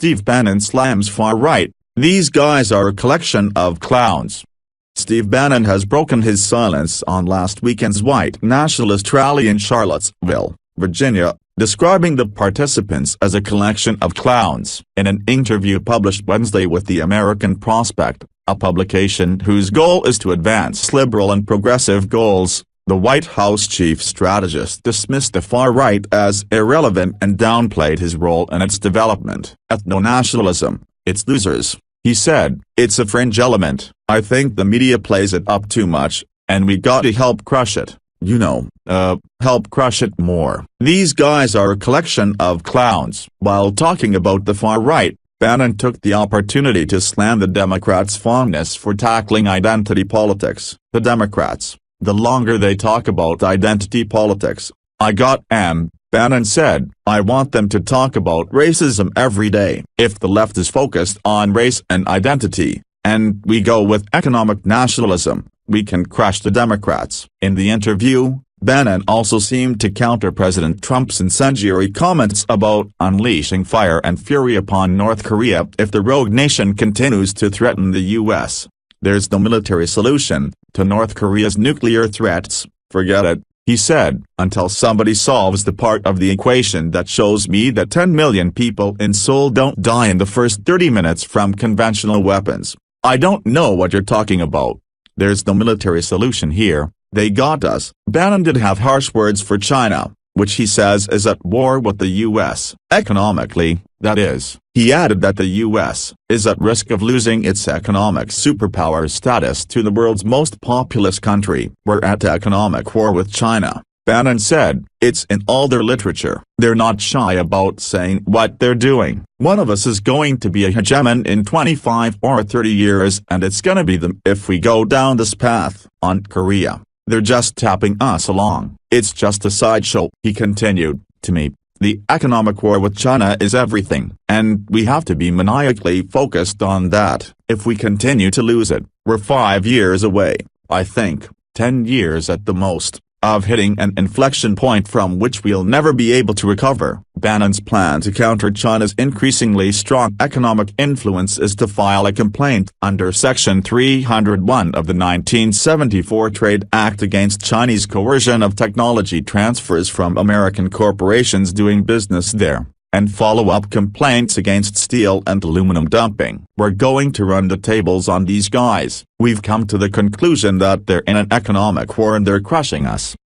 Steve Bannon slams far-right, "These guys are a collection of clowns." Steve Bannon has broken his silence on last weekend's white nationalist rally in Charlottesville, Virginia, describing the participants as a collection of clowns. In an interview published Wednesday with the American Prospect, a publication whose goal is to advance liberal and progressive goals, the White House chief strategist dismissed the far right as irrelevant and downplayed his role in its development. "Ethno-nationalism, it's losers," he said. "It's a fringe element. I think the media plays it up too much, and we got to help crush it. Help crush it more. These guys are a collection of clowns." While talking about the far right, Bannon took the opportunity to slam the Democrats' fondness for tackling identity politics. "The Democrats, the longer they talk about identity politics, Bannon said, "I want them to talk about racism every day. If the left is focused on race and identity, and we go with economic nationalism, we can crush the Democrats." In the interview, Bannon also seemed to counter President Trump's incendiary comments about unleashing fire and fury upon North Korea if the rogue nation continues to threaten the U.S. "There's no military solution to North Korea's nuclear threats, forget it," he said, "until somebody solves the part of the equation that shows me that 10 million people in Seoul don't die in the first 30 minutes from conventional weapons. I don't know what you're talking about. There's no military solution here, they got us." Bannon did have harsh words for China, which he says is at war with the U.S., economically, that is. He added that the U.S. is at risk of losing its economic superpower status to the world's most populous country. "We're at economic war with China," Bannon said. "It's in all their literature. They're not shy about saying what they're doing. One of us is going to be a hegemon in 25 or 30 years, and it's gonna be them if we go down this path." On Korea, "They're just tapping us along. It's just a sideshow." He continued, "To me, the economic war with China is everything, and we have to be maniacally focused on that. If we continue to lose it, we're 5 years away, I think, 10 years at the most, of hitting an inflection point from which we'll never be able to recover." Bannon's plan to counter China's increasingly strong economic influence is to file a complaint under Section 301 of the 1974 Trade Act against Chinese coercion of technology transfers from American corporations doing business there, and follow-up complaints against steel and aluminum dumping. "We're going to run the tables on these guys. We've come to the conclusion that they're in an economic war and they're crushing us.